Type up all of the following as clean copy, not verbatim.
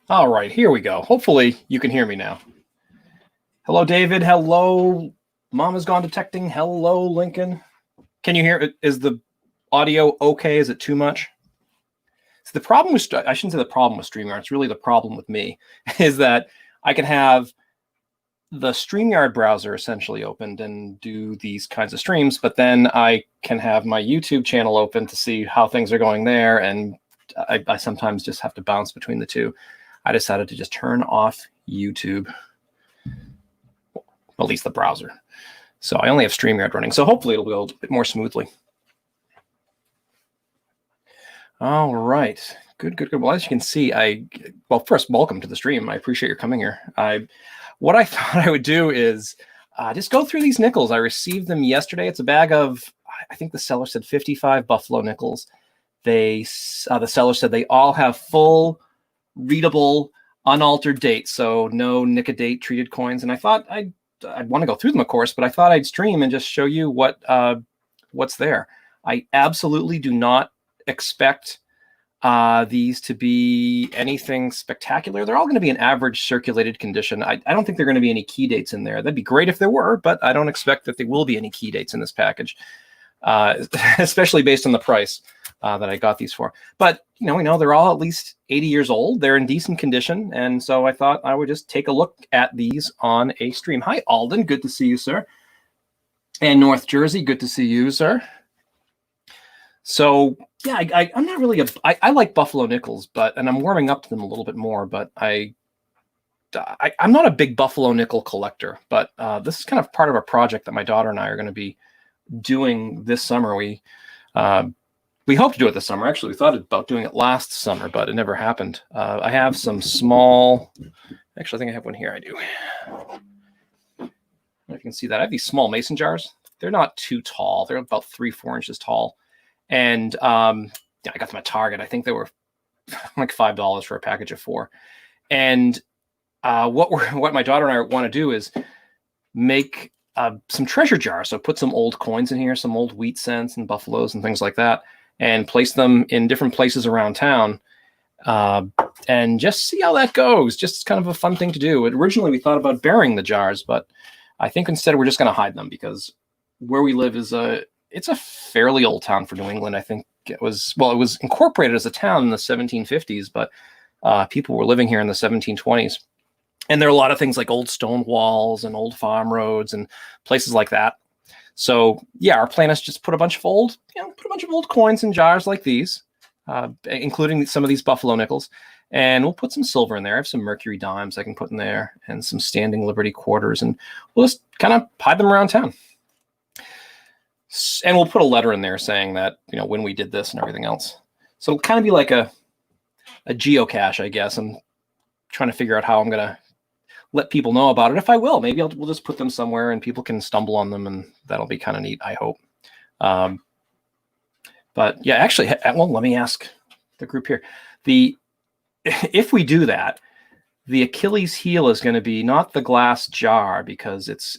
All right, here we go. Hopefully you can hear me now. Hello, David. Hello, Mama's Gone Detecting. Hello, Lincoln. Can you hear it? Is the audio okay? Is it too much? So the problem with, I shouldn't say the problem with StreamYard, it's really the problem with me, is that I can have the StreamYard browser essentially opened and do these kinds of streams, but then I can have my YouTube channel open to see how things are going there, and I sometimes just have to bounce between the two. I decided to just turn off YouTube, at least the browser. So I only have StreamYard running, so hopefully it'll go a bit more smoothly. All right, good. Well, as you can see, well, first, welcome to the stream. I appreciate your coming here. What I thought I would do is just go through these nickels. I received them yesterday. It's a bag of, I think the seller said 55 buffalo nickels. The seller said they all have full, readable, unaltered dates, so no nick-a-date treated coins. And I thought I'd want to go through them, of course, but I thought I'd stream and just show you what's there. I absolutely do not expect these to be anything spectacular. They're all going to be in average circulated condition. I don't think there are going to be any key dates in there. That'd be great if there were, but I don't expect that there will be any key dates in this package, especially based on the price that I got these for. But we know they're all at least 80 years old. They're in decent condition, and so I thought I would just take a look at these on a stream. Hi, Alden. Good to see you, sir. And North Jersey, good to see you, sir. So yeah, I'm not really I like buffalo nickels, and I'm warming up to them a little bit more, but I'm not a big buffalo nickel collector, but this is kind of part of a project that my daughter and I are going to be doing this summer. We hope to do it this summer. Actually, we thought about doing it last summer, but it never happened. I have some small, actually, I think I have one here. I do. If you can see that, I have these small mason jars. They're not too tall. They're about 3-4 inches tall. And I got them at Target. I think they were like $5 for a package of 4. And what my daughter and I want to do is make some treasure jars. So put some old coins in here, some old wheat cents and buffaloes and things like that, and place them in different places around town, and just see how that goes. Just kind of a fun thing to do. Originally, we thought about burying the jars, but I think instead we're just going to hide them, because where we live is it's a fairly old town for New England. I think it was incorporated as a town in the 1750s, but people were living here in the 1720s. And there are a lot of things like old stone walls and old farm roads and places like that. So yeah, our plan is just put a bunch of old coins in jars like these, including some of these buffalo nickels, and we'll put some silver in there. I have some Mercury dimes I can put in there, and some Standing Liberty quarters, and we'll just kind of hide them around town. And we'll put a letter in there saying that, when we did this and everything else. So it'll kind of be like a geocache, I guess. I'm trying to figure out how I'm going to let people know about it. If I will, maybe we'll just put them somewhere and people can stumble on them, and that'll be kind of neat, I hope. But yeah, actually, well, let me ask the group here. If we do that, the Achilles heel is going to be not the glass jar, because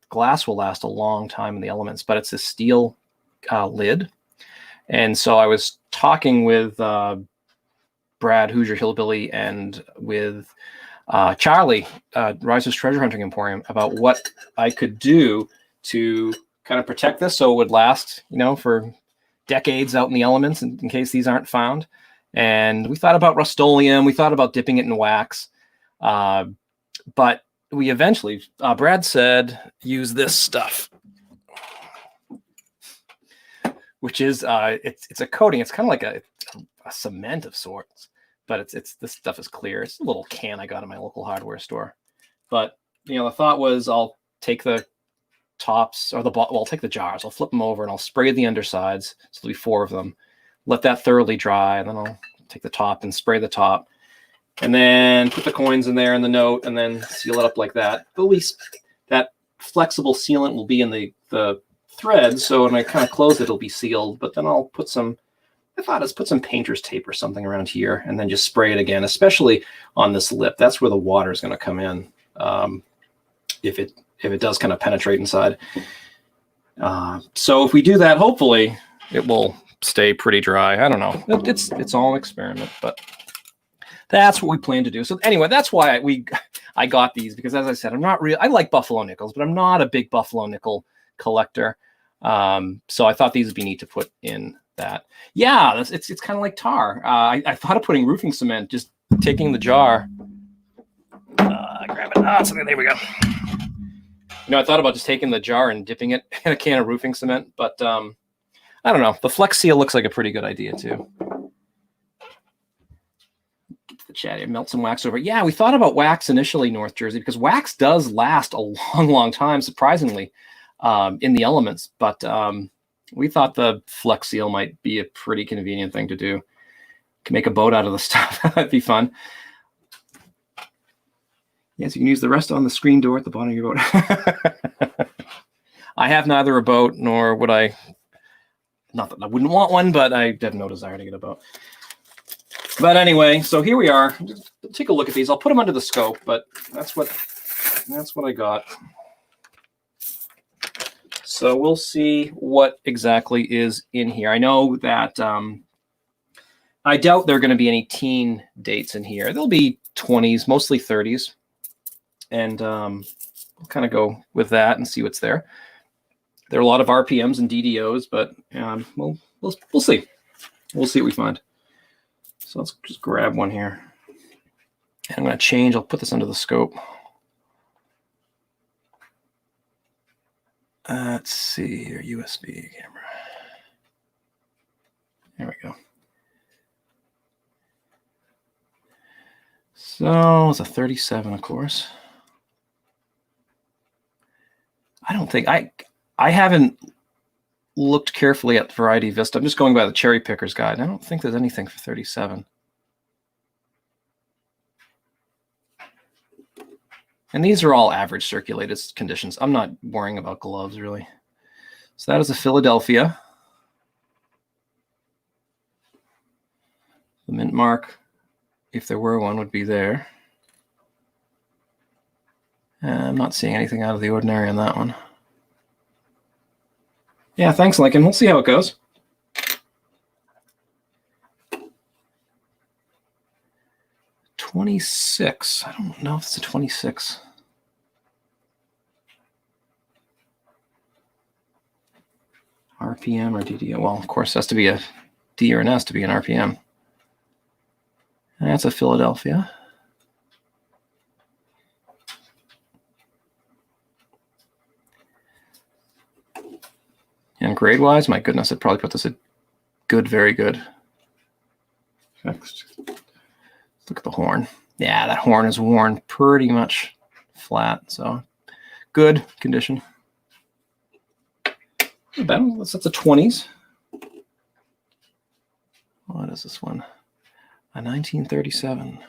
glass will last a long time in the elements, but it's a steel lid. And so I was talking with Brad Hoosier Hillbilly and with Charlie, Riser's Treasure Hunting Emporium, about what I could do to kind of protect this so it would last, for decades out in the elements in case these aren't found. And we thought about Rust-Oleum. We thought about dipping it in wax. But we eventually, Brad said, use this stuff, which is, it's a coating. It's kind of like a cement of sorts. But this stuff is clear. It's a little can I got in my local hardware store. But the thought was, I'll take the tops, or I'll take the jars, I'll flip them over, and I'll spray the undersides. So there'll be 4 of them. Let that thoroughly dry, and then I'll take the top and spray the top, and then put the coins in there and the note, and then seal it up like that. But at least that flexible sealant will be in the thread. So when I kind of close it, it'll be sealed. But then I'll put some. I thought let's put some painter's tape or something around here, and then just spray it again, especially on this lip. That's where the water is going to come in, if it does kind of penetrate inside. So if we do that, hopefully it will stay pretty dry. I don't know. It's all an experiment, but That's what we plan to do. So anyway, that's why I got these, because as I said, I like buffalo nickels, but I'm not a big buffalo nickel collector. So I thought these would be neat to put in that. Yeah, it's kind of like tar. I thought of putting roofing cement, just taking the jar. Grab it. So there we go. I thought about just taking the jar and dipping it in a can of roofing cement, but I don't know. The Flex Seal looks like a pretty good idea too. The chat here, melt some wax over. Yeah, we thought about wax initially, North Jersey, because wax does last a long, long time, surprisingly, in the elements. But we thought the Flex Seal might be a pretty convenient thing to do. Can make a boat out of the stuff. That'd be fun. Yes, you can use the rest on the screen door at the bottom of your boat. I have neither a boat, nor would I. Not that I wouldn't want one, but I have no desire to get a boat. But anyway, so here we are. Just take a look at these. I'll put them under the scope, but that's what I got. So we'll see what exactly is in here. I know that I doubt there are going to be any teen dates in here. There'll be 20s, mostly 30s, and we'll kind of go with that and see what's there. There are a lot of RPMs and DDOs, but we'll see. We'll see what we find. So let's just grab one here. And I'm going to change. I'll put this under the scope. Let's see here. USB camera. There we go. So it's a 37, of course. I don't think I haven't looked carefully at Variety Vista. I'm just going by the Cherry Picker's Guide. I don't think there's anything for 37. And these are all average circulated conditions. I'm not worrying about gloves, really. So that is a Philadelphia. The mint mark, if there were one, would be there. I'm not seeing anything out of the ordinary on that one. Yeah, thanks, Lincoln. We'll see how it goes. $26. I don't know if it's a 26. RPM or DDO. Well, of course, it has to be a D or an S to be an RPM. And that's a Philadelphia. And grade-wise, my goodness, I'd probably put this at good, very good. Next. Look at the horn. Yeah, that horn is worn pretty much flat, so good condition. That's a 20s. What is this one? A 1937.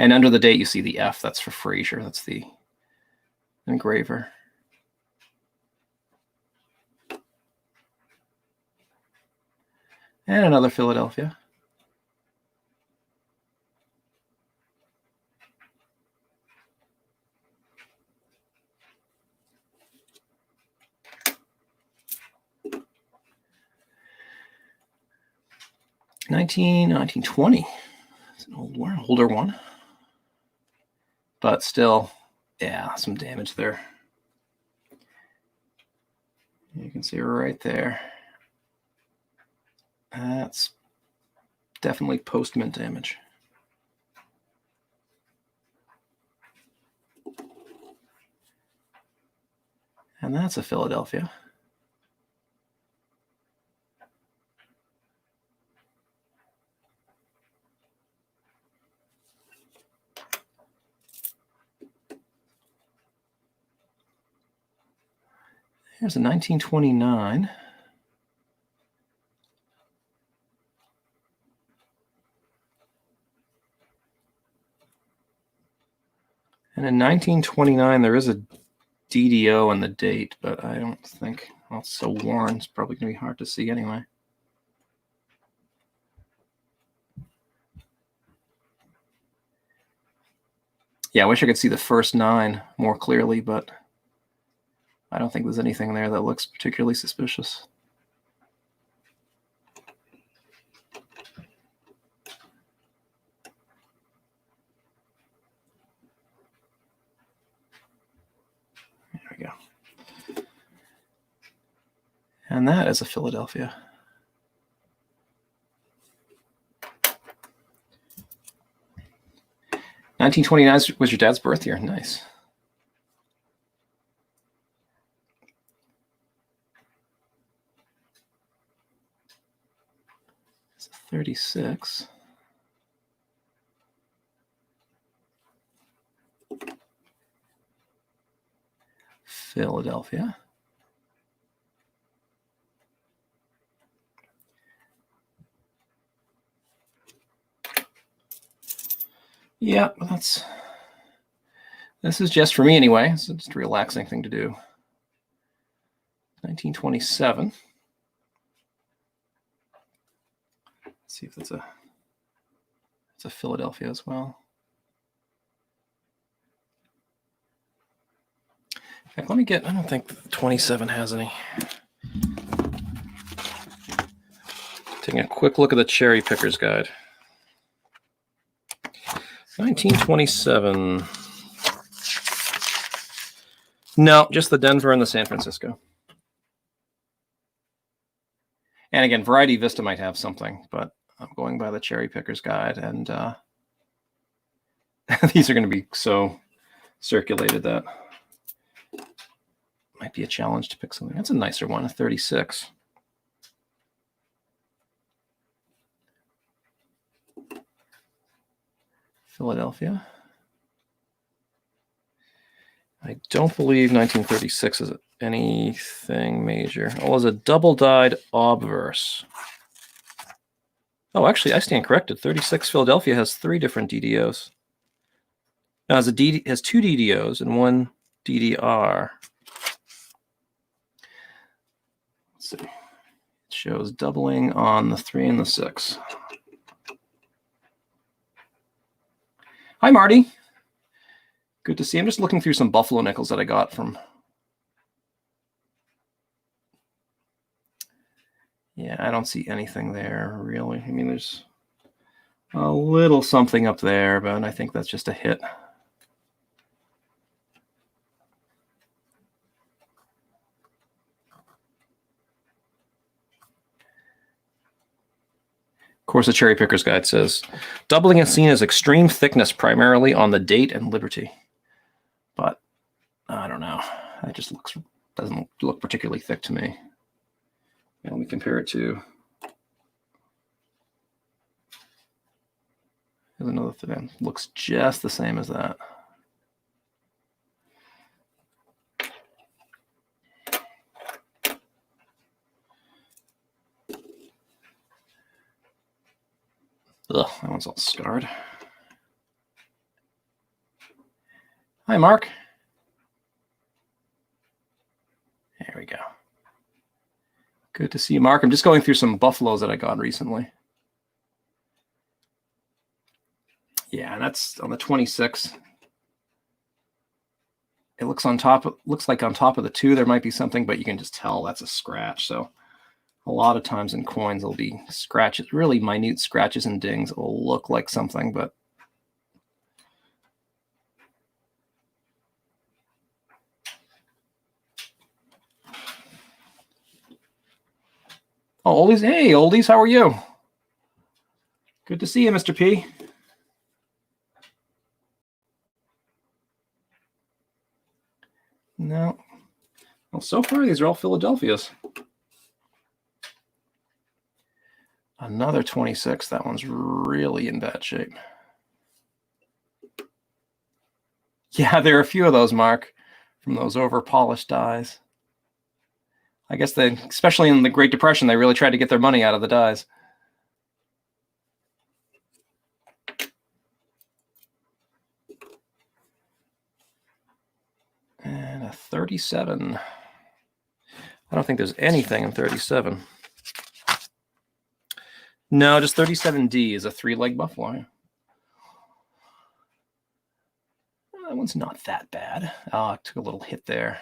And under the date, you see the F. That's for Fraser. That's the engraver. And another Philadelphia. Nineteen 20. It's an older one. But still, yeah, some damage there. You can see right there. That's definitely post-mint damage. And that's a Philadelphia. Here's a 1929. And in 1929, there is a DDO on the date, but I don't think, well, it's so worn, it's probably going to be hard to see anyway. Yeah, I wish I could see the first 9 more clearly, but I don't think there's anything there that looks particularly suspicious. And that is a Philadelphia. $1929 was your dad's birth year. Nice. It's a 36. Philadelphia. Yeah, this is just for me anyway. It's just a relaxing thing to do. 1927. Let's see if it's a Philadelphia as well. In fact, let me I don't think 27 has any. Taking a quick look at the Cherry Picker's Guide. 1927. No, just the Denver and the San Francisco. And again, Variety Vista might have something, but I'm going by the Cherry Picker's Guide, and these are going to be so circulated that might be a challenge to pick something. That's a nicer one, a 36. Philadelphia. I don't believe 1936 is anything major. Oh, it's a double-dyed obverse. Oh, actually, I stand corrected. 36 Philadelphia has 3 different DDOs. Now, it has 2 DDOs and 1 DDR. Let's see. It shows doubling on the 3 and the 6. Hi, Marty. Good to see you. I'm just looking through some Buffalo nickels that I got from. Yeah, I don't see anything there, really. I mean, there's a little something up there, but I think that's just a hit. Of course, the Cherry Picker's Guide says, doubling is seen as extreme thickness primarily on the date and Liberty. But I don't know. That just doesn't look particularly thick to me. And let me compare it to. Here's another thing. Looks just the same as that. Ugh, that one's all scarred. Hi, Mark. There we go. Good to see you, Mark. I'm just going through some Buffaloes that I got recently. Yeah, and that's on the 26. It looks like on top of the 2 there might be something, but you can just tell that's a scratch. So a lot of times in coins there'll be scratches, really minute scratches and dings. It will look like something, but oh, Oldies. Hey, Oldies, how are you? Good to see you, Mr. P. No. Well, so far, these are all Philadelphias. Another 26. That one's really in bad shape. Yeah, there are a few of those, Mark, from those over-polished dies. I guess especially in the Great Depression, they really tried to get their money out of the dies. And a 37. I don't think there's anything in 37. No, just 37D is a 3-leg Buffalo. That one's not that bad. Oh, it took a little hit there.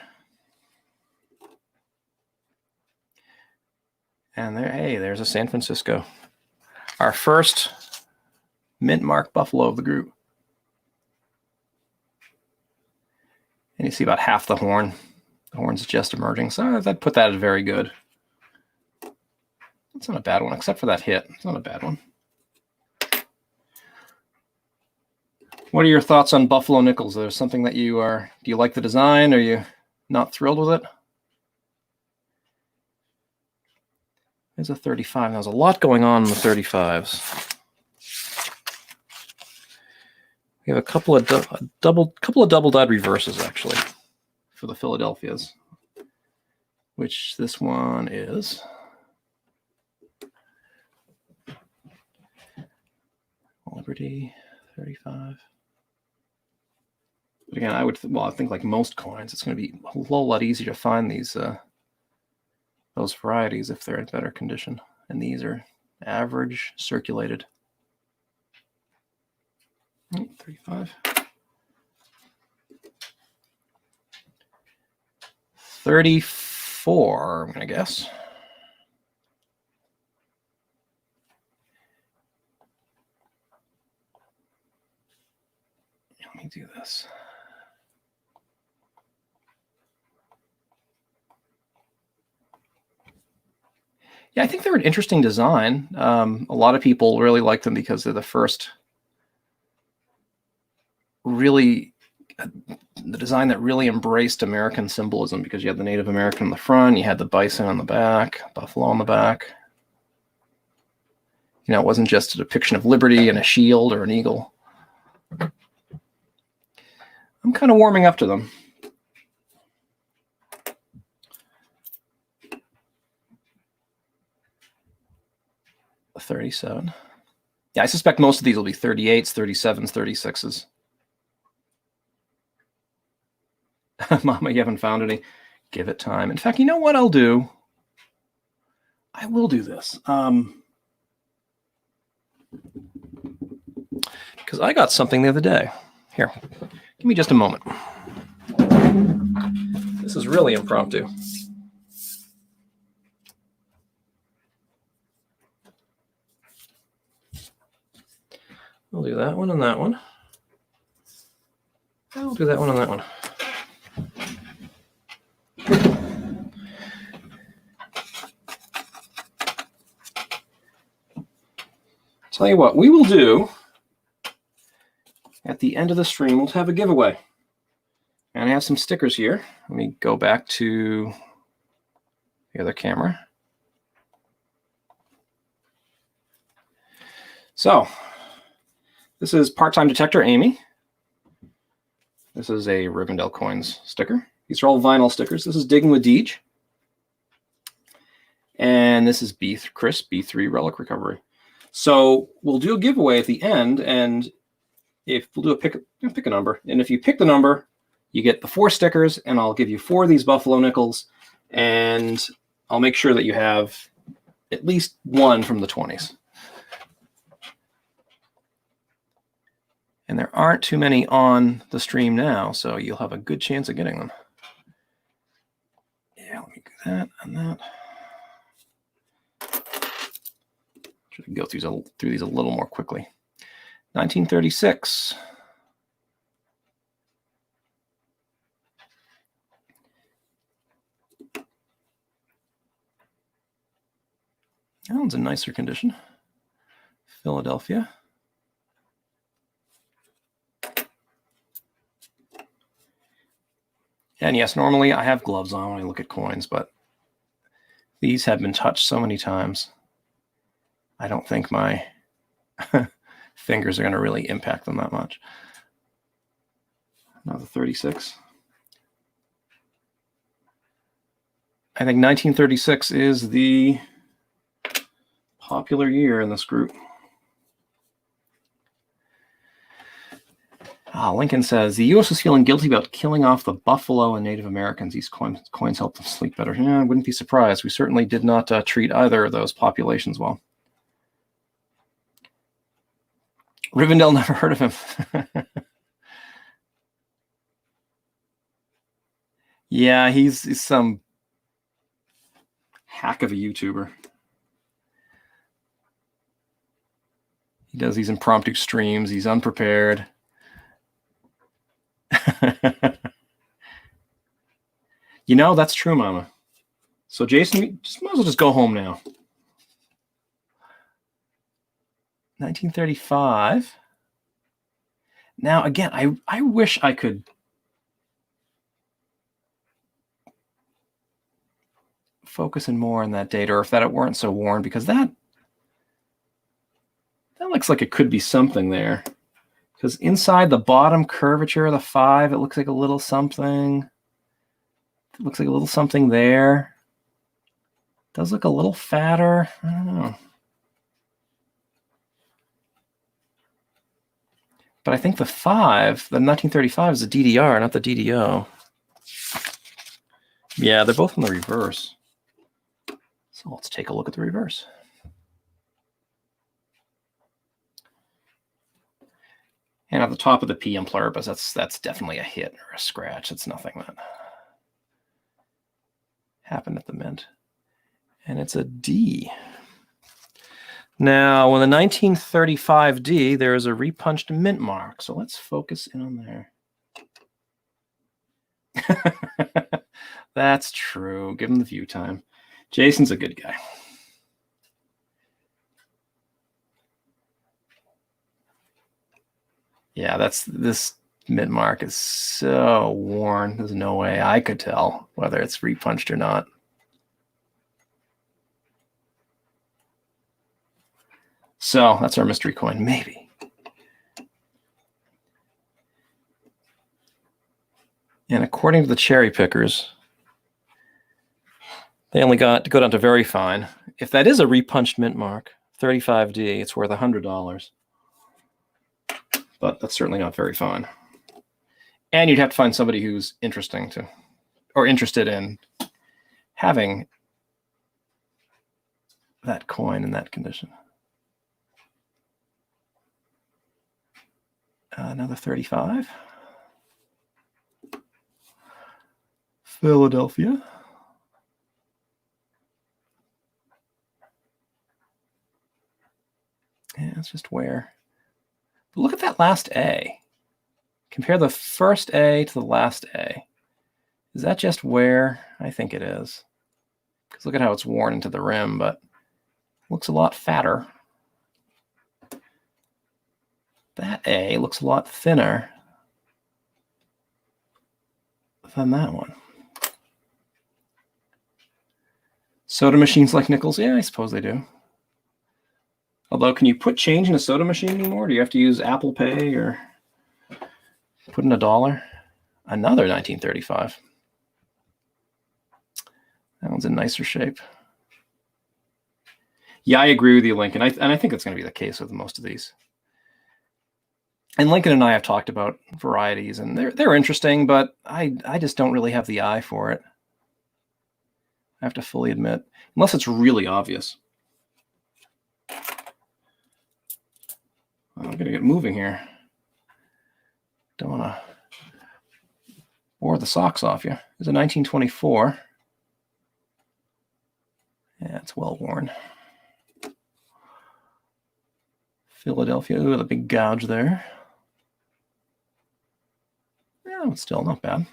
And there's a San Francisco. Our first mint mark Buffalo of the group. And you see about half the horn. The horn's just emerging. So I'd put that as very good. It's not a bad one, except for that hit. It's not a bad one. What are your thoughts on Buffalo Nickels? Is there something that you are, do you like the design? Are you not thrilled with it? There's a 35. There's a lot going on in the 35s. We have a couple of double dyed reverses actually for the Philadelphias, which this one is. Liberty 35. But again, I think like most coins, it's going to be a whole lot easier to find these those varieties if they're in better condition. And these are average circulated. 35. 34, I'm going to guess. Let me do this. Yeah, I think they're an interesting design. A lot of people really like them because they're the first the design that really embraced American symbolism, because you had the Native American on the front, you had the bison on the back, buffalo on the back. You know, it wasn't just a depiction of liberty and a shield or an eagle. I'm kind of warming up to them. A 37. Yeah, I suspect most of these will be 38s, 37s, 36s. Mama, you haven't found any. Give it time. In fact, you know what I'll do? I will do this. Because I got something the other day. Here, give me just a moment. This is really impromptu. I'll do that one and that one. I'll do that one and that one. Tell you what, we will do at the end of the stream, we'll have a giveaway. And I have some stickers here. Let me go back to the other camera. So, this is Part-Time Detector Amy. This is a Rivendell Coins sticker. These are all vinyl stickers. This is Digging with Deej. And this is Chris, B3 Relic Recovery. So we'll do a giveaway at the end, and if we'll do pick a number, and if you pick the number, you get the 4 stickers, and I'll give you 4 of these Buffalo Nickels, and I'll make sure that you have at least 1 from the 20s. And there aren't too many on the stream now, so you'll have a good chance of getting them. Yeah, let me do that and that. Should go through these a little more quickly. 1936. That one's in nicer condition. Philadelphia. And yes, normally I have gloves on when I look at coins, but these have been touched so many times. I don't think my fingers are going to really impact them that much. Now the 36. I think 1936 is the popular year in this group. Lincoln says, the U.S. was feeling guilty about killing off the buffalo and Native Americans. These coins helped them sleep better. Yeah, I wouldn't be surprised. We certainly did not treat either of those populations well. Rivendell, never heard of him. Yeah, he's some hack of a YouTuber. He does these impromptu streams. He's unprepared. You know, that's true, Mama. So Jason, you might as well just go home now. 1935. Now, again, I wish I could focus in more on that date, or if that it weren't so worn, because that looks like it could be something there. Because inside the bottom curvature of the 5, it looks like a little something. It looks like a little something there. It does look a little fatter. I don't know. But I think the 5, the 1935, is the DDR, not the DDO. Yeah, they're both in the reverse. So let's take a look at the reverse. And at the top of the P in pluribus, that's definitely a hit or a scratch. It's nothing that happened at the mint. And it's a D. Now, on the 1935 D, there is a repunched mint mark. So let's focus in on there. That's true. Give him the view time. Jason's a good guy. Yeah, this mint mark is so worn. There's no way I could tell whether it's repunched or not. So that's our mystery coin, maybe. And according to the cherry pickers, they only got to go down to very fine. If that is a repunched mint mark, 35D, it's worth $100. But that's certainly not very fine. And you'd have to find somebody who's interested in having that coin in that condition. Another 35. Philadelphia. Yeah, it's just where. But look at that last A. Compare the first A to the last A. Is that just wear? I think it is. Because look at how it's worn into the rim, but it looks a lot fatter. That A looks a lot thinner than that one. Soda machines like nickels? Yeah, I suppose they do. Although, can you put change in a soda machine anymore? Do you have to use Apple Pay or put in $1? Another 1935. That one's in nicer shape. Yeah, I agree with you, Lincoln. I think that's going to be the case with most of these. And Lincoln and I have talked about varieties, and they're interesting, but I just don't really have the eye for it. I have to fully admit, unless it's really obvious. I'm going to get moving here. Don't want to bore the socks off you. There's a 1924. Yeah, it's well worn. Philadelphia, ooh, the big gouge there. Yeah, it's still not bad.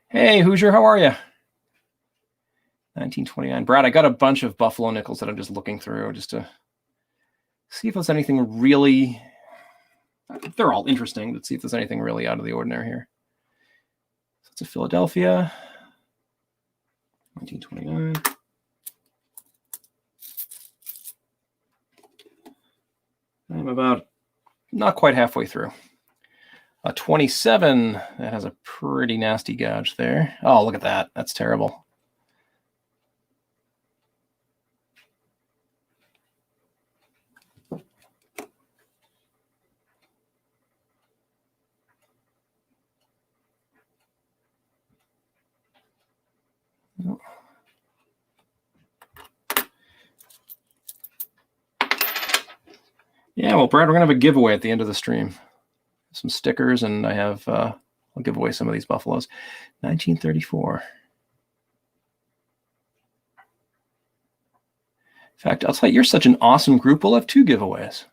Hey, Hoosier, how are you? 1929. Brad, I got a bunch of Buffalo nickels that I'm just looking through just to see if there's anything really... They're all interesting, but see if there's anything really out of the ordinary here. So it's a Philadelphia. 1929. I'm about not quite halfway through. A 27, that has a pretty nasty gouge there. Oh, look at that. That's terrible. Yeah, well, Brad, we're going to have a giveaway at the end of the stream. Some stickers, and I have, I'll give away some of these Buffaloes. 1934. In fact, I'll tell you, you're such an awesome group. We'll have 2 giveaways.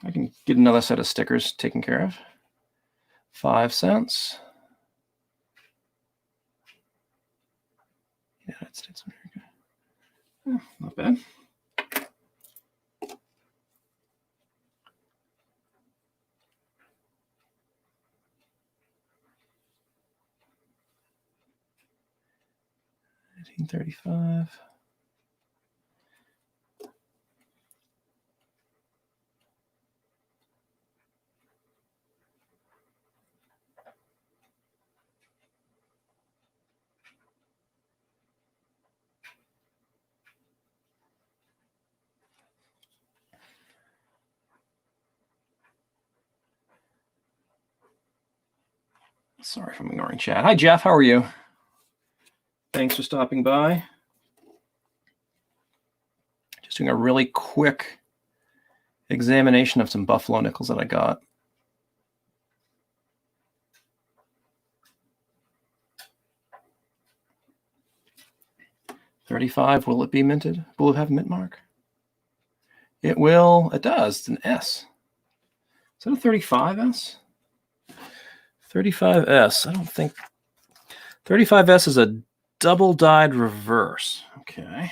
I can get another set of stickers taken care of. 5 cents. United States of America. Not bad. $19.35. Sorry if I'm ignoring chat. Hi, Jeff. How are you? Thanks for stopping by. Just doing a really quick examination of some buffalo nickels that I got. $35. Will it be minted? Will it have a mint mark? It will. It does. It's an S. Is that a 35S? 35S. I don't think. 35S is a double dyed reverse. Okay.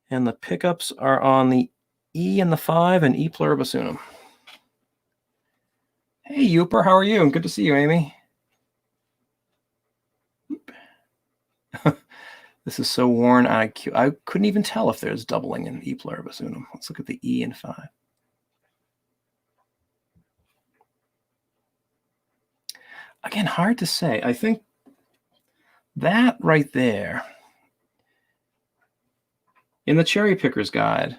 And the pickups are on the E and the 5 and E pluribus unum. Hey, Youper, how are you? Good to see you, Amy. This is so worn. I couldn't even tell if there's doubling in E pluribus unum. Let's look at the E and 5. Again, hard to say. I think that right there, in the Cherry Picker's Guide,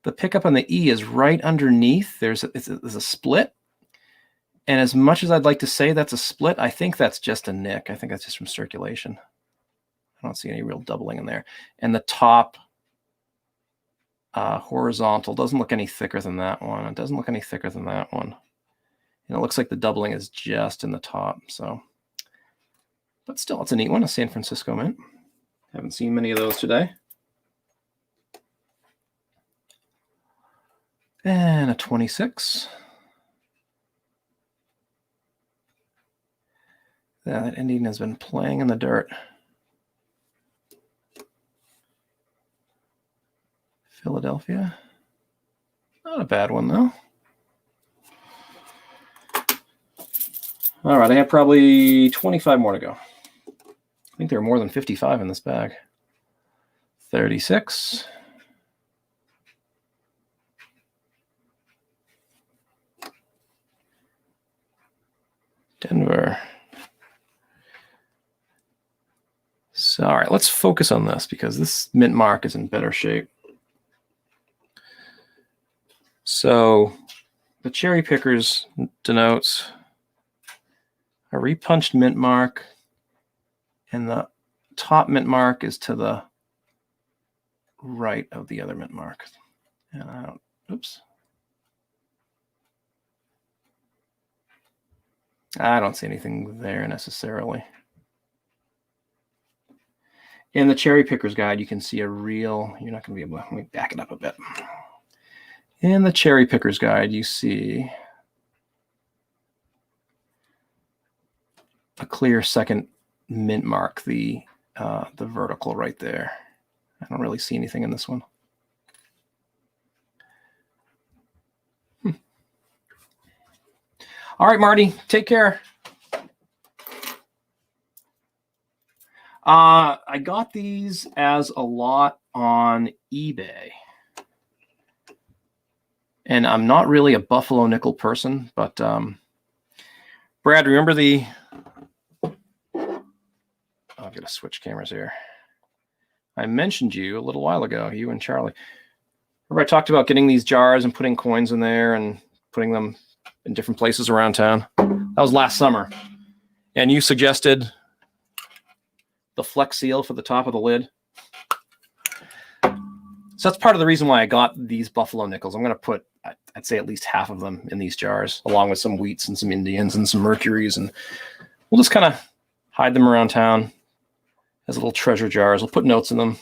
the pickup on the E is right underneath. There's a split. And as much as I'd like to say that's a split, I think that's just a nick. I think that's just from circulation. I don't see any real doubling in there. And the top horizontal doesn't look any thicker than that one. It doesn't look any thicker than that one. And it looks like the doubling is just in the top. So, but still, it's a neat one, a San Francisco mint. Haven't seen many of those today. And a 26. Yeah, that Indian has been playing in the dirt. Philadelphia. Not a bad one, though. All right, I have probably 25 more to go. I think there are more than 55 in this bag. 36. Denver. So, all right, let's focus on this because this mint mark is in better shape. So the Cherry Pickers denotes a repunched mint mark, and the top mint mark is to the right of the other mint mark. And I don't, oops. I don't see anything there necessarily. In the Cherry Picker's Guide, you can see a real, you're not going to be able to, let me back it up a bit. In the Cherry Picker's Guide, you see a clear second mint mark, the vertical right there. I don't really see anything in this one. All right, Marty, take care. I got these as a lot on eBay. And I'm not really a buffalo nickel person, but Brad, remember the... Oh, I've got to switch cameras here. I mentioned you a little while ago, you and Charlie. Remember I talked about getting these jars and putting coins in there and putting them in different places around town? That was last summer. And you suggested the Flex Seal for the top of the lid. So that's part of the reason why I got these buffalo nickels. I'm going to put, I'd say, at least half of them in these jars, along with some wheats and some Indians and some Mercuries. And we'll just kind of hide them around town as little treasure jars. We'll put notes in them.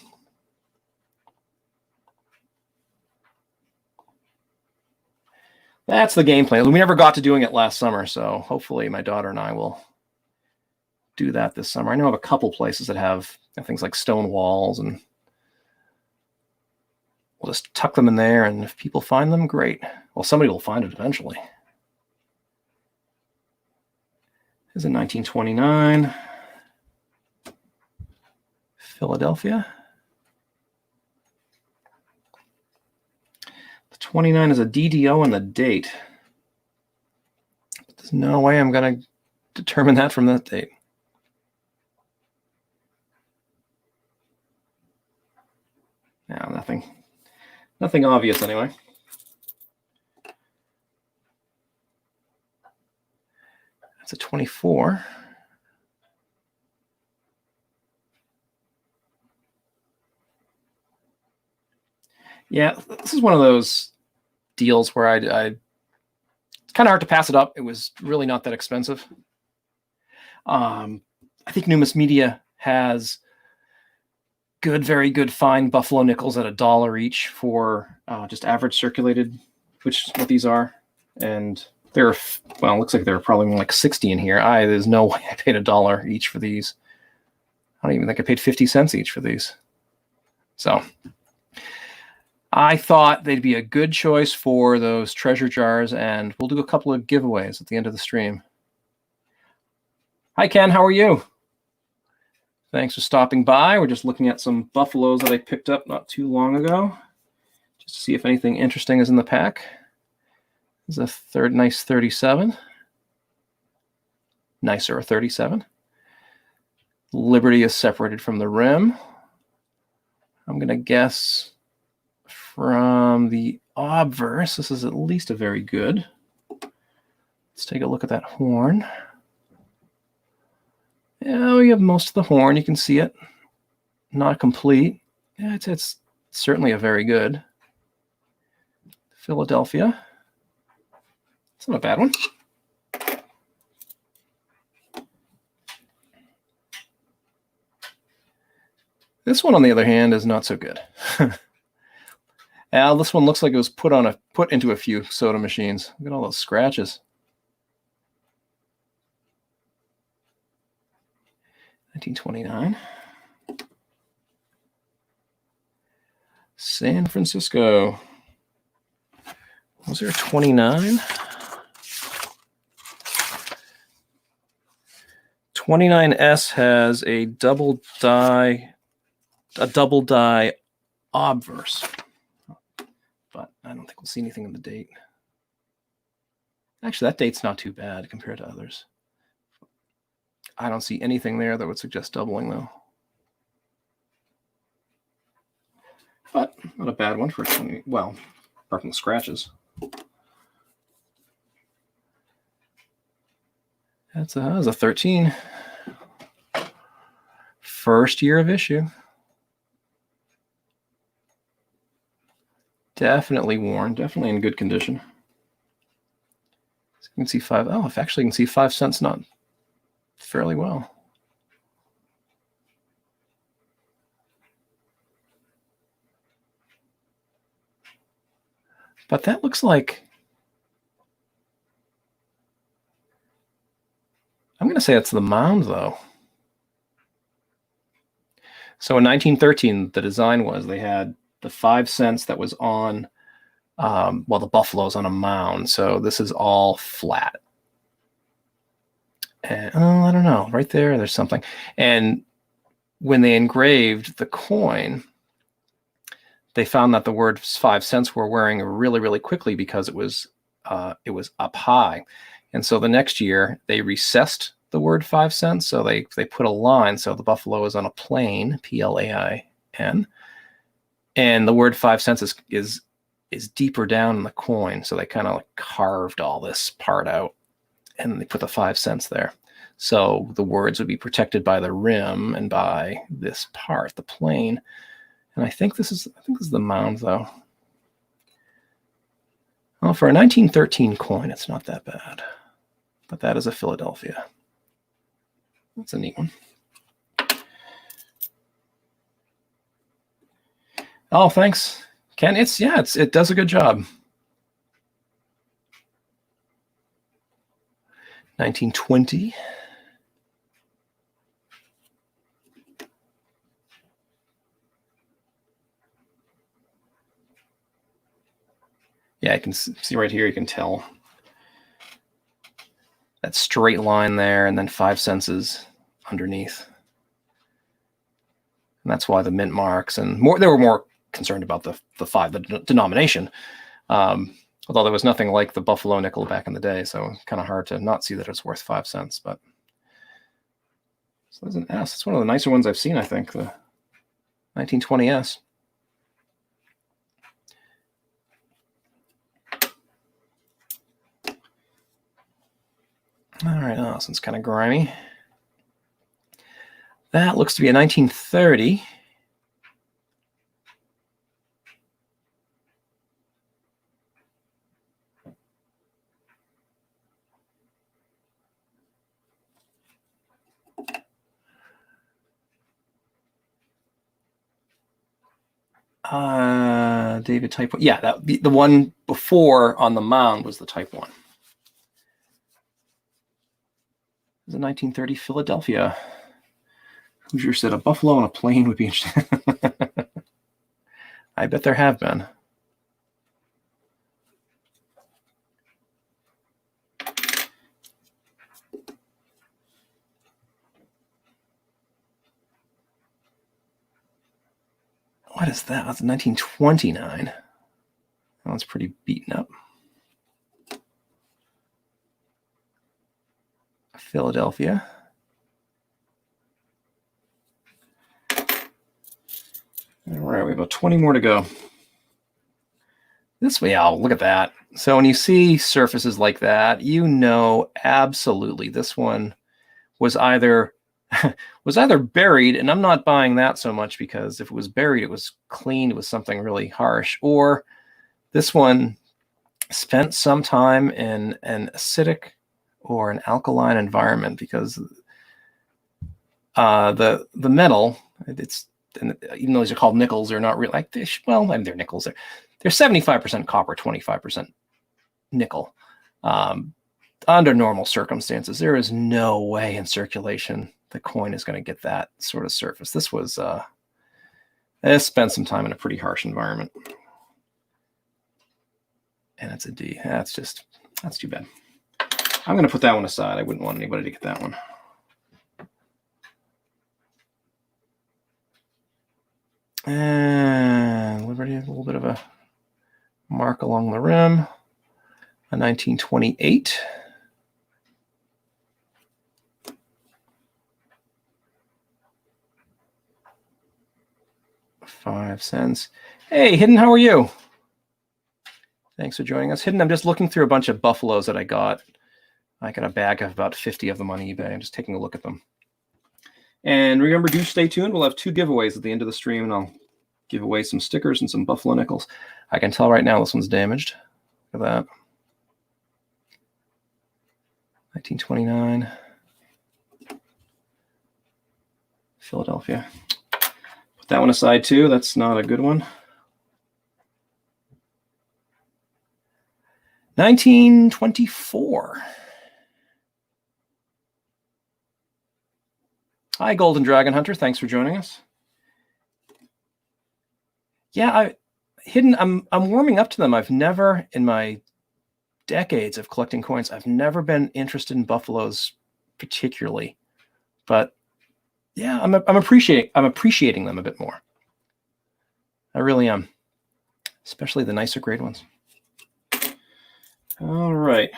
That's the game plan. We never got to doing it last summer, so hopefully my daughter and I will do that this summer. I know of a couple places that have things like stone walls, and we'll just tuck them in there, and if people find them, great. Well, somebody will find it eventually. This is in 1929, Philadelphia. The 29 is a DDO and the date. There's no way I'm going to determine that from that date. No, nothing obvious anyway. That's a 24. Yeah, this is one of those deals where it's kind of hard to pass it up. It was really not that expensive. I think Numis Media has very good fine buffalo nickels at $1 each for just average circulated, which is what these are. And they're, well, it looks like they're probably more like 60 in here. There's no way I paid $1 each for these. I don't even think I paid 50 cents each for these. So I thought they'd be a good choice for those treasure jars, and we'll do a couple of giveaways at the end of the stream. Hi, Ken. How are you? Thanks for stopping by. We're just looking at some buffaloes that I picked up not too long ago, just to see if anything interesting is in the pack. This is a nice 37. Nicer 37. Liberty is separated from the rim. I'm going to guess from the obverse, this is at least a very good. Let's take a look at that horn. Yeah, we have most of the horn. You can see it. Not complete. Yeah, it's certainly a very good. Philadelphia. It's not a bad one. This one, on the other hand, is not so good. This one looks like it was put into a few soda machines. Look at all those scratches. 1929. San Francisco. Was there a 29? 29S has a double die obverse. But I don't think we'll see anything in the date. Actually, that date's not too bad compared to others. I don't see anything there that would suggest doubling, though. But not a bad one for 20. Well, apart from the scratches. That was a 13. First year of issue. Definitely worn, definitely in good condition. So you can see actually you can see 5 cents not fairly well. But that looks like, I'm going to say it's the mound, though. So in 1913, the design was they had the 5 cents that was on, the buffalo's on a mound. So this is all flat. And, I don't know. Right there's something. And when they engraved the coin, they found that the word 5 cents were wearing really, really quickly because it was up high. And so the next year they recessed the word 5 cents. So they put a line. So the buffalo is on a plane, Plain, and the word 5 cents is deeper down in the coin. So they kind of like carved all this part out, and they put the 5 cents there. So the words would be protected by the rim and by this part, the plane. And I think this is the mound, though. Well, for a 1913 coin, it's not that bad. But that is a Philadelphia. That's a neat one. Oh, thanks, Ken. It does a good job. 1920. Yeah, I can see right here, you can tell that straight line there, and then 5 cents underneath. And that's why the mint marks and more, they were more concerned about the denomination. Although there was nothing like the Buffalo nickel back in the day, so kind of hard to not see that it's worth 5 cents. But so there's an S. It's one of the nicer ones I've seen, I think, the 1920S. All right, oh, this one's kind of grimy. That looks to be a 1930. David Type 1. Yeah, the one before on the mound was the Type 1. It was a 1930 Philadelphia. Hoosier said a buffalo on a plane would be interesting. I bet there have been. What is that? That's 1929. That one's pretty beaten up. Philadelphia. All right, we have about 20 more to go. This way, oh, look at that. So when you see surfaces like that, you know absolutely this one was either buried, and I'm not buying that so much because if it was buried, it was cleaned with something really harsh, or this one spent some time in an acidic or an alkaline environment, because the metal, it's, even though these are called nickels, they're not really like this. Well, they're nickels. They're 75% copper, 25% nickel. Under normal circumstances, there is no way in circulation the coin is going to get that sort of surface. This was it spent some time in a pretty harsh environment, and it's a D. That's too bad. I'm going to put that one aside. I wouldn't want anybody to get that one. And Liberty has a little bit of a mark along the rim. A 1928. $0.05. Hey, Hidden, how are you? Thanks for joining us. Hidden, I'm just looking through a bunch of buffaloes that I got. I got a bag of about 50 of them on eBay. I'm just taking a look at them. And remember, do stay tuned. We'll have 2 giveaways at the end of the stream, and I'll give away some stickers and some buffalo nickels. I can tell right now this one's damaged. Look at that. 1929. Philadelphia. Put that one aside too. That's not a good one. 1924. Hi, Golden Dragon Hunter. Thanks for joining us. Yeah, Hidden. I'm warming up to them. I've never, in my decades of collecting coins, I've never been interested in buffaloes particularly, but yeah, I'm appreciating them a bit more. I really am, especially the nicer grade ones. All right,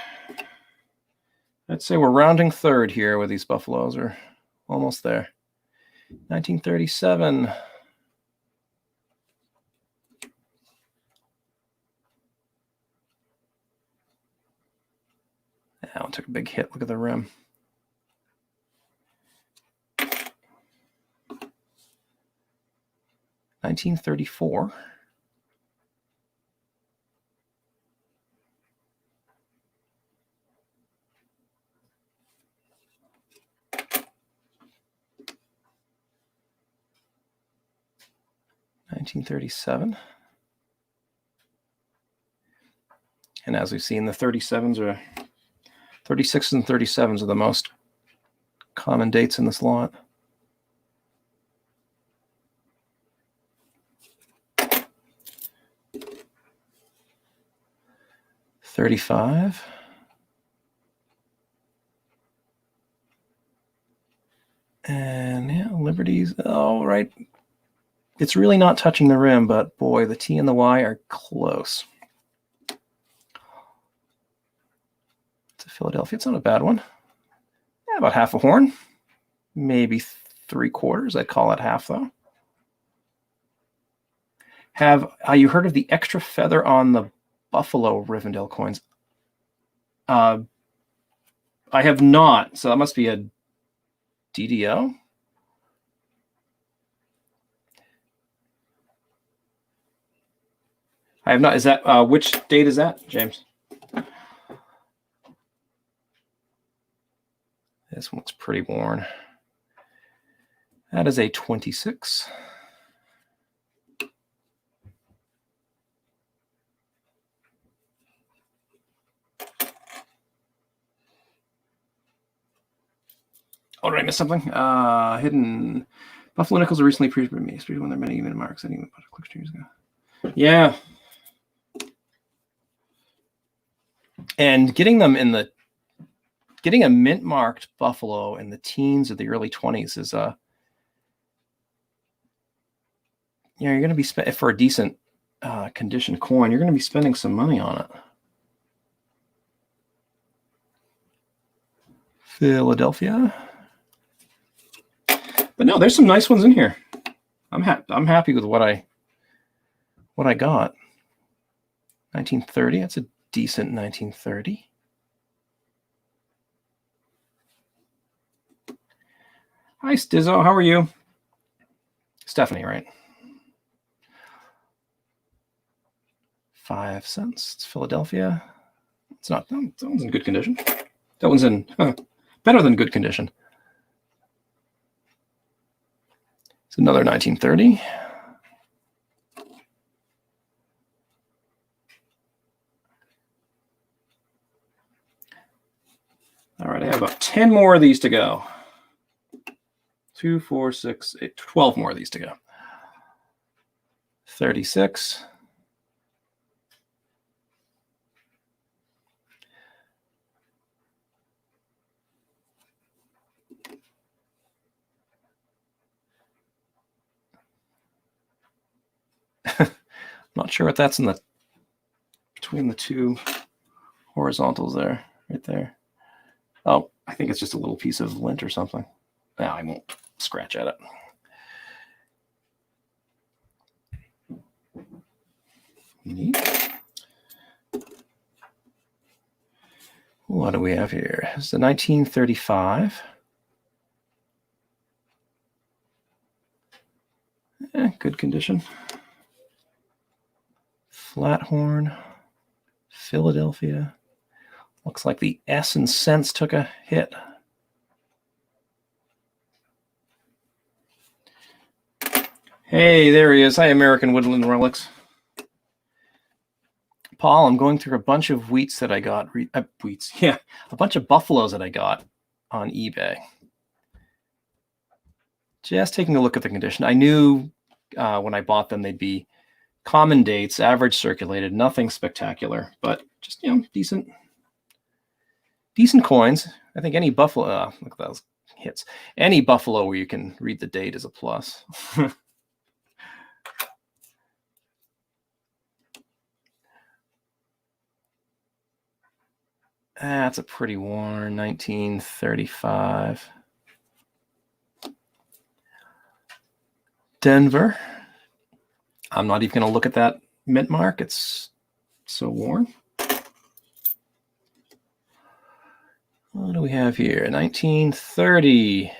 I'd say we're rounding third here with these buffaloes. We're almost there. 1937. That one took a big hit. Look at the rim. $1934. $1937. And as we've seen, the 37s are 36s and 37s are the most common dates in this lot. $35. And yeah, Liberties. Oh, right. It's really not touching the rim, but boy, the T and the Y are close. It's a Philadelphia. It's not a bad one. Yeah, about half a horn. Maybe 3/4. I'd call it half, though. Have you heard of the extra feather on the Buffalo Rivendell coins? I have not. So that must be a DDO. I have not. Is that which date is that, James? This one looks pretty worn. That is a 26. Oh, did I miss something? Hidden Buffalo nickels are recently approved by me, especially when they're many even marks. I didn't even put a click years ago. Yeah. And getting a mint marked Buffalo in the teens or the early 20s is you're going to be for a decent condition coin, you're going to be spending some money on it. Philadelphia. But no, there's some nice ones in here. I'm happy with what I got. 1930. That's a decent 1930. Hi, Stizzo. How are you? Stephanie, right? 5 cents. It's Philadelphia. It's not. That one's in good condition. That one's in better than good condition. It's another 1930. All right, I have about 10 more of these to go. 2, 4, 6, 8, 12 more of these to go. 36. Not sure what that's in between the two horizontals there, right there. Oh, I think it's just a little piece of lint or something. No, I won't scratch at it. Neat. What do we have here? It's the 1935. Good condition. Flathorn, Philadelphia. Looks like the S and cents took a hit. Hey, there he is. Hi, American Woodland Relics. Paul, I'm going through a bunch of wheats that I got. A bunch of buffaloes that I got on eBay. Just taking a look at the condition. I knew when I bought them they'd be common dates, average circulated, nothing spectacular, but just decent coins. I think any buffalo. Look at those hits. Any buffalo where you can read the date is a plus. That's a pretty worn 1935. Denver. I'm not even going to look at that mint mark. It's so worn. What do we have here? 1930.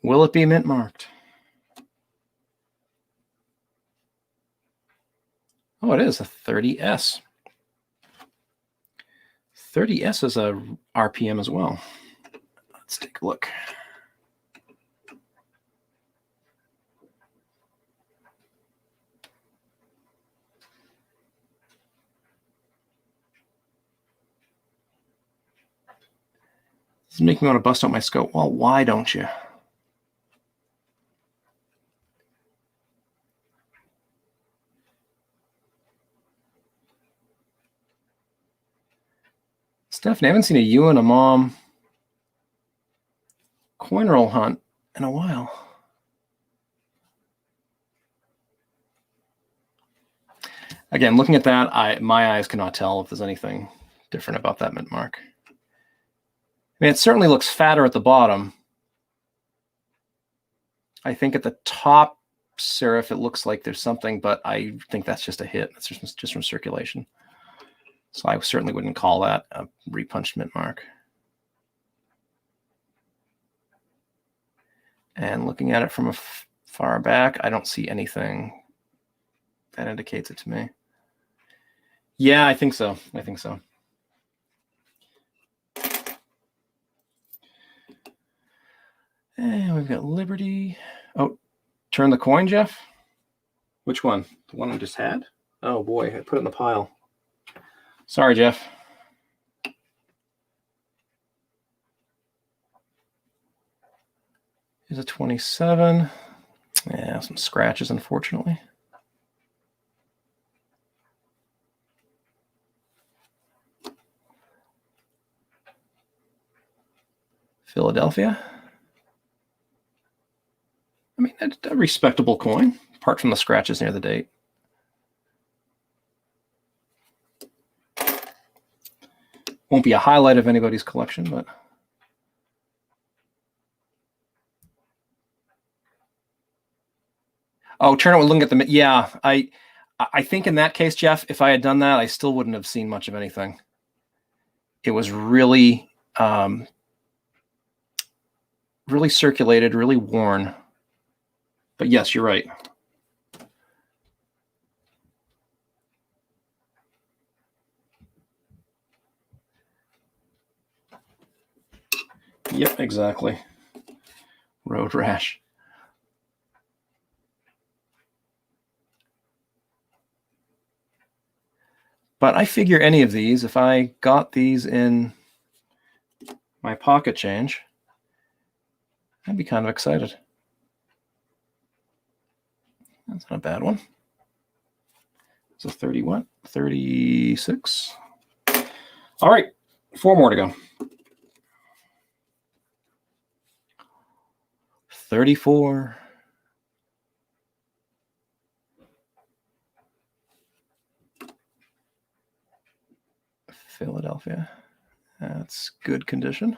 Will it be mint marked? Oh, it is a 30S. 30S is a RPM as well. Let's take a look. Doesn't make me want to bust out my scope. Well, why don't you? Stephanie, I haven't seen a you and a mom coin roll hunt in a while. Again, looking at that, my eyes cannot tell if there's anything different about that mint mark. I mean, it certainly looks fatter at the bottom. I think at the top serif, it looks like there's something, but I think that's just a hit. That's just from circulation. So I certainly wouldn't call that a repunched mint mark. And looking at it from far back, I don't see anything that indicates it to me. Yeah, I think so. I think so. And we've got Liberty. Oh, turn the coin, Jeff? Which one? The one I just had? Oh, boy, I put it in the pile. Sorry, Jeff. Here's a 27. Yeah, some scratches, unfortunately. Philadelphia. I mean, a respectable coin, apart from the scratches near the date. Won't be a highlight of anybody's collection, but oh, turn it and look at the yeah. I think in that case, Jeff, if I had done that, I still wouldn't have seen much of anything. It was really really circulated, really worn. But yes, you're right. Yep, exactly. Road rash. But I figure any of these, if I got these in my pocket change, I'd be kind of excited. That's not a bad one. It's a 31, 36. All right, 4 more to go. 34. Philadelphia. That's good condition.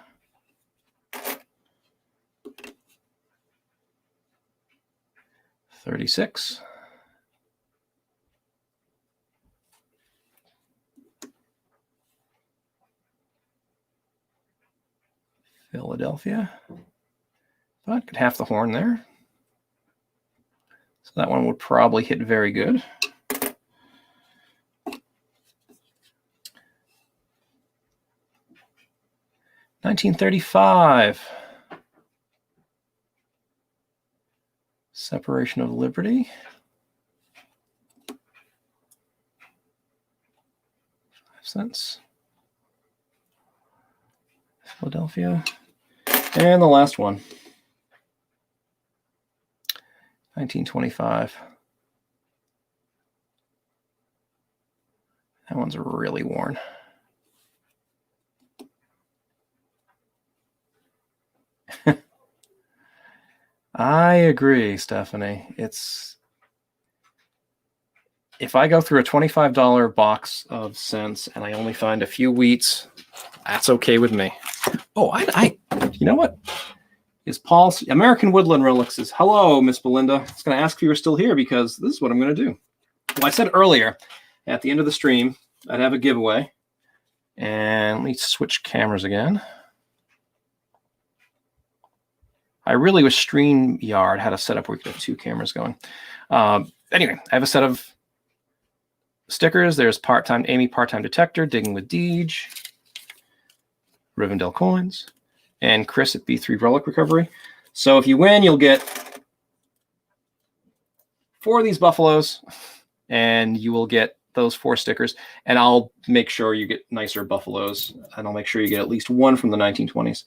$36. Philadelphia. But could half the horn there. So that one would probably hit very good. $1935. Separation of Liberty. 5 cents. Philadelphia. And the last one. 1925. That one's really worn. I agree, Stephanie. It's if I go through a $25 box of cents and I only find a few wheats, that's okay with me. Oh, I you know what? Is Paul American Woodland Relics is hello, Miss Belinda. I was going to ask if you were still here because this is what I'm going to do. Well, I said earlier at the end of the stream I'd have a giveaway, and let me switch cameras again. I really wish StreamYard had a setup where we could have 2 cameras going. Anyway, I have a set of stickers. There's part-time Amy, part-time detector, digging with Deej, Rivendell coins, and Chris at B3 Relic Recovery. So if you win, you'll get 4 of these buffaloes, and you will get those 4 stickers. And I'll make sure you get nicer buffaloes, and I'll make sure you get at least 1 from the 1920s.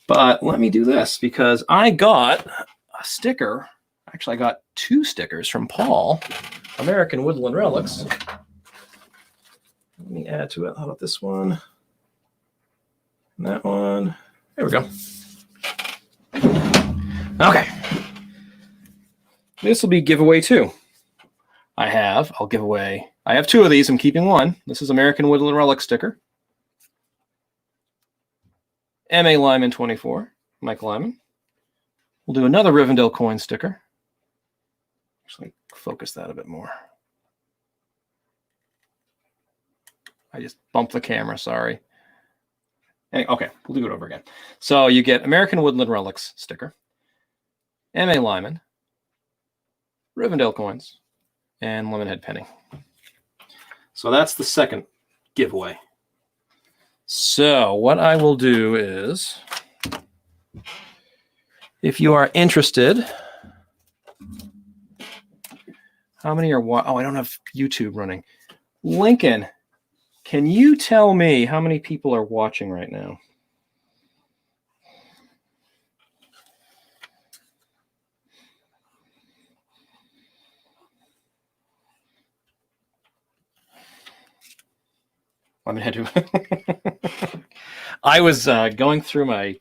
But let me do this because I got a sticker. Actually, I got 2 stickers from Paul, American Woodland Relics. Let me add to it. How about this one? And that one. There we go. Okay. This will be giveaway 2. I have 2 of these. I'm keeping one. This is American Woodland Relic sticker. M.A. Lyman 24, Mike Lyman. We'll do another Rivendell coin sticker. Actually, focus that a bit more. I just bumped the camera, sorry. Anyway, okay, we'll do it over again. So you get American Woodland Relics sticker, M.A. Lyman, Rivendell coins, and Lemonhead penny. So that's the second giveaway. So what I will do is, if you are interested, how many are oh, I don't have YouTube running. Lincoln, can you tell me how many people are watching right now? I'm ahead to. I was going through my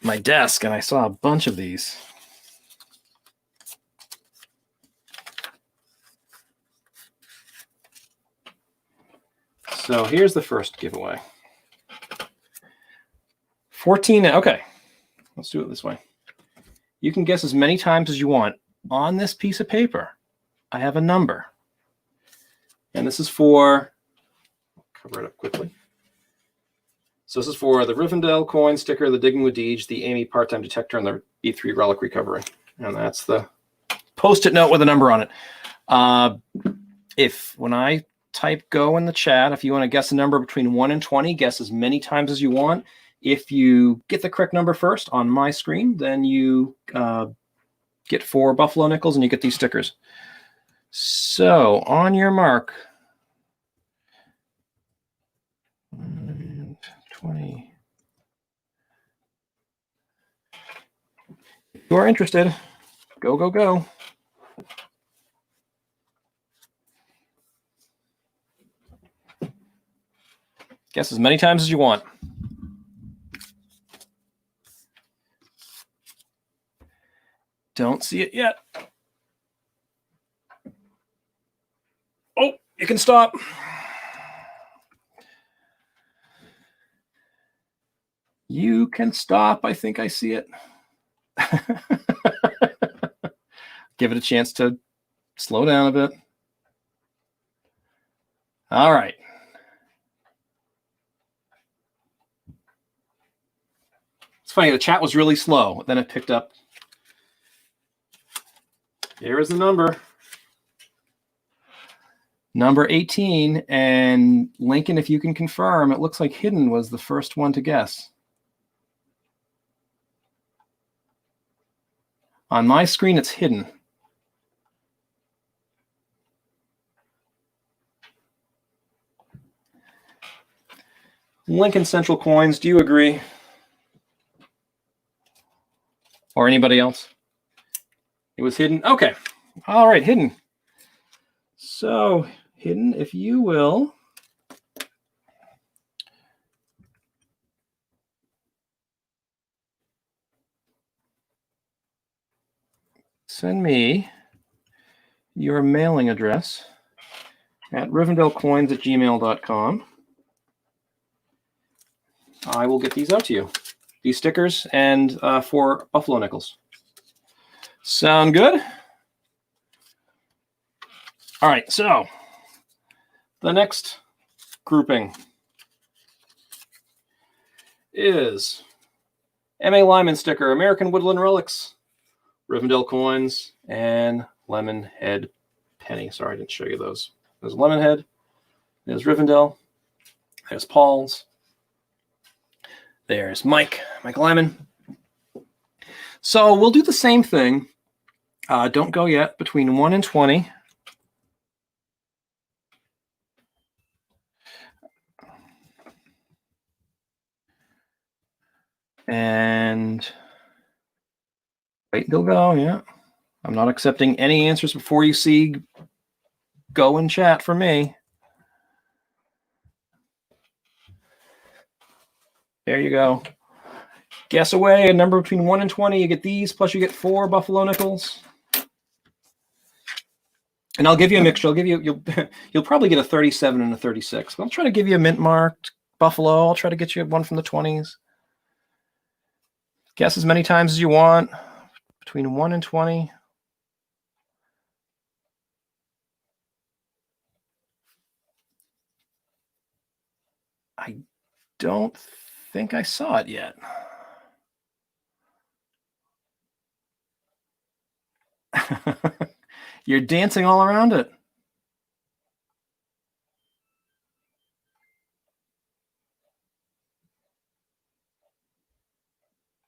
my desk and I saw a bunch of these. So here's the first giveaway. 14. Okay, let's do it this way. You can guess as many times as you want. On this piece of paper, I have a number. And this is for, I'll cover it up quickly. So this is for the Rivendell coin sticker, the Digging with Deej, the Amy part-time detector, and the B3 relic recovery. And that's the post-it note with a number on it. When I type go in the chat, if you want to guess a number between 1 and 20, guess as many times as you want. If you get the correct number first on my screen, then you get 4 buffalo nickels and you get these stickers. So on your mark, 20. If you are interested, go, go, go. Guess as many times as you want. Don't see it yet. Oh, you can stop. You can stop. I think I see it. Give it a chance to slow down a bit. All right. It's funny, the chat was really slow. Then it picked up. Here is the number. Number 18. And Lincoln, if you can confirm, it looks like Hidden was the first one to guess. On my screen, it's Hidden. Lincoln Central Coins, do you agree? Or anybody else? It was Hidden. Okay. All right, Hidden. So, Hidden, if you will. Send me your mailing address at rivendellcoins@gmail.com. I will get these out to you. These stickers and 4 buffalo nickels. Sound good? All right, so the next grouping is M.A. Lyman sticker, American Woodland Relics, Rivendell coins, and Lemonhead penny. Sorry, I didn't show you those. There's Lemonhead, there's Rivendell, there's Paul's, there's Mike Lyman. So we'll do the same thing. Don't go yet. Between 1 and 20. And wait, they'll go. Yeah. I'm not accepting any answers before you see go in chat for me. There you go. Guess away a number between 1 and 20. You get these, plus you get 4 buffalo nickels. And I'll give you a mixture. I'll give you, you'll probably get a 37 and a 36. But I'll try to give you a mint marked buffalo. I'll try to get you one from the 20s. Guess as many times as you want. Between 1 and 20. I don't think I saw it yet. You're dancing all around it.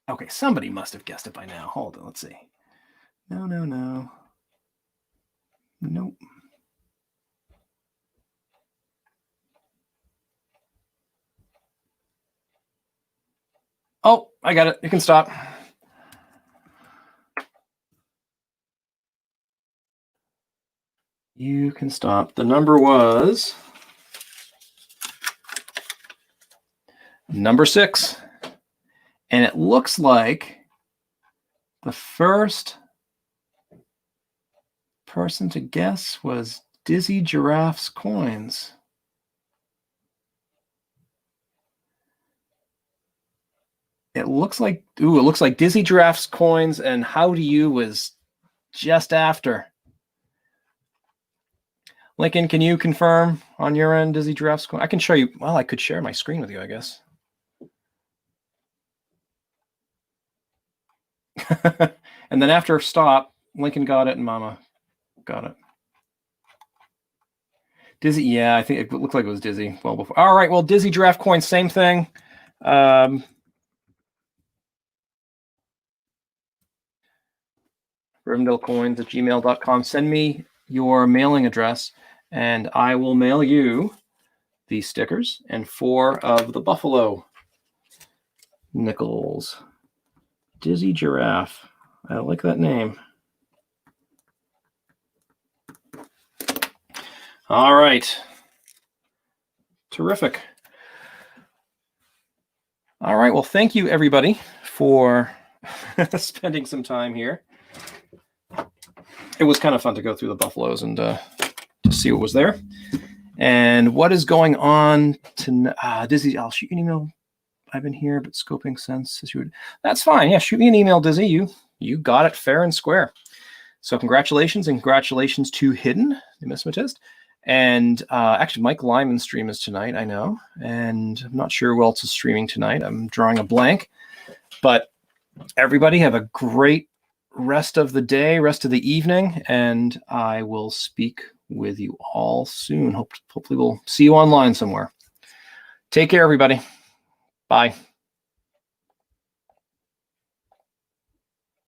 Okay, somebody must have guessed it by now. Hold on, let's see. No. Nope. Oh, I got it. You can stop. You can stop. The number was number 6. And it looks like the first person to guess was Dizzy Giraffe's Coins. It looks like Dizzy Giraffe's Coins and How Do You was just after. Lincoln, can you confirm on your end, Dizzy Giraffe's Coins? I can show you. Well, I could share my screen with you, I guess. And then after stop, Lincoln got it and Mama got it. Dizzy, yeah, I think it looked like it was Dizzy well before. All right, well, Dizzy Giraffe Coins, same thing. rivendellcoins@gmail.com. Send me your mailing address, and I will mail you these stickers and 4 of the buffalo nickels. Dizzy Giraffe. I like that name. All right. Terrific. All right. Well, thank you, everybody, for spending some time here. It was kind of fun to go through the buffaloes and to see what was there. And what is going on tonight? Dizzy, I'll shoot you an email. I've been here, but scoping sense. That's fine. Yeah, shoot me an email, Dizzy. You got it fair and square. So congratulations, and congratulations to Hidden, the Mismatist. And actually, Mike Lyman's stream is tonight, I know. And I'm not sure who else is streaming tonight. I'm drawing a blank. But everybody have a great rest of the day, rest of the evening, and I will speak with you all soon. Hopefully we'll see you online somewhere. Take care, everybody. Bye.